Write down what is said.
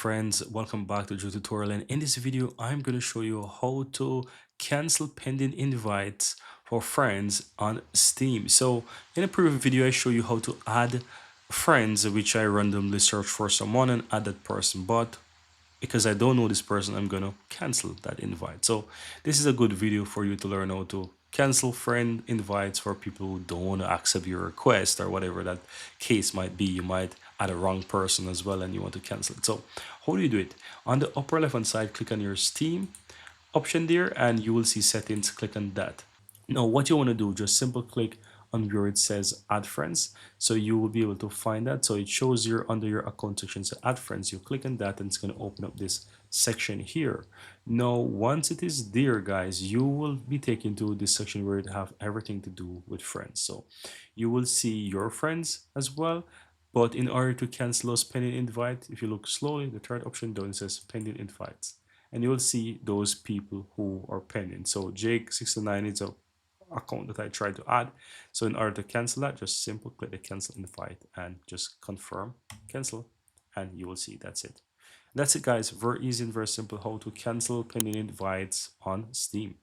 Friends, welcome back to Joe tutorial, and in this video I'm going to show you how to cancel pending invites for friends on Steam. So in a previous video I show you how to add friends, which I randomly search for someone and add that person, but because I don't know this person, I'm gonna cancel that invite. So this is a good video for you to learn how to cancel friend invites for people who don't want to accept your request or whatever that case might be. You might add a wrong person as well and you want to cancel it. So how do you do it? On the upper left hand side, click on your Steam option there and you will see settings. Click on that. Now what you want to do, just simple click on where it says add friends, so you will be able to find that. So it shows you under your account section, so add friends. You click on that and it's going to open up this section here. Now once it is there, guys, you will be taken to this section where it have everything to do with friends. So you will see your friends as well, but in order to cancel those pending invite, if you look slowly, the third option down, it says pending invites, and you will see those people who are pending. So Jake69 is a account that I tried to add. So in order to cancel that, just simple click the cancel invite and just confirm cancel, and you will see that's it. That's it, guys. Very easy and very simple how to cancel pending invites on Steam.